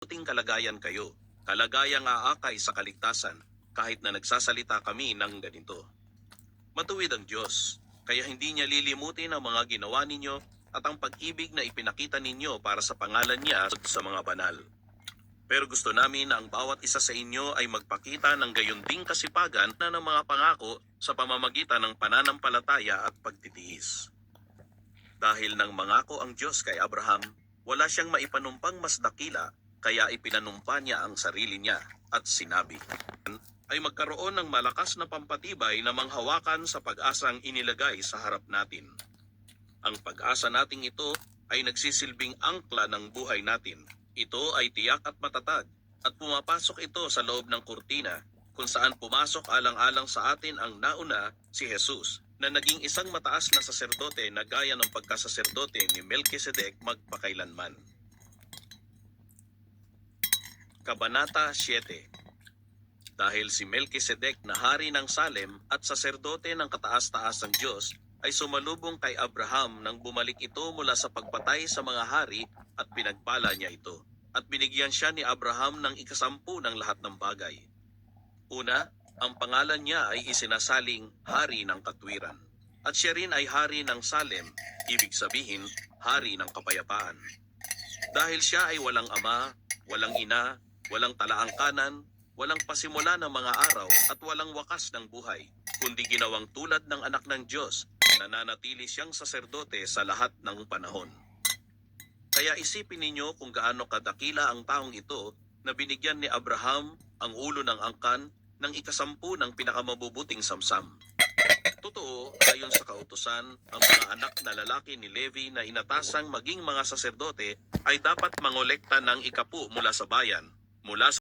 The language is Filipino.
mabuting kalagayan kayo, kalagayang aakay sa kaligtasan, kahit na nagsasalita kami ng ganito. Matuwid ang Diyos, kaya hindi niya lilimutin ang mga ginawa ninyo at ang pag-ibig na ipinakita ninyo para sa pangalan niya sa mga banal. Pero gusto namin na ang bawat isa sa inyo ay magpakita ng gayon ding kasipagan na ng mga pangako sa pamamagitan ng pananampalataya at pagtitiis. Dahil nang mangako ang Diyos kay Abraham, wala siyang maipanumpang mas dakila, kaya ipinanumpa niya ang sarili niya at sinabi, ay magkaroon ng malakas na pampatibay na manghawakan sa pag-asang inilagay sa harap natin. Ang pag-asa nating ito ay nagsisilbing angkla ng buhay natin. Ito ay tiyak at matatag, at pumapasok ito sa loob ng kurtina, kung saan pumasok alang-alang sa atin ang nauna, si Jesus, na naging isang mataas na saserdote na gaya ng pagkasaserdote ni Melchizedek magpakailanman. Kabanata 7. Dahil si Melchizedek na hari ng Salem at saserdote ng kataas-taasang Diyos, ay sumalubong kay Abraham nang bumalik ito mula sa pagpatay sa mga hari at pinagpala niya ito. At binigyan siya ni Abraham ng 10 ng lahat ng bagay. Una, ang pangalan niya ay isinasaling hari ng katwiran. At siya rin ay hari ng Salem, ibig sabihin, hari ng kapayapaan. Dahil siya ay walang ama, walang ina, walang talaang kanan, walang pasimula ng mga araw at walang wakas ng buhay, kundi ginawang tulad ng anak ng Diyos, nananatili siyang saserdote sa lahat ng panahon. Kaya isipin ninyo kung gaano kadakila ang taong ito na binigyan ni Abraham ang ulo ng angkan ng 10 ng pinakamabubuting samsam. Totoo, ayon sa kautusan, ang mga anak na lalaki ni Levi na inatasang maging mga saserdote ay dapat mangolekta ng 10 mula sa bayan, mula sa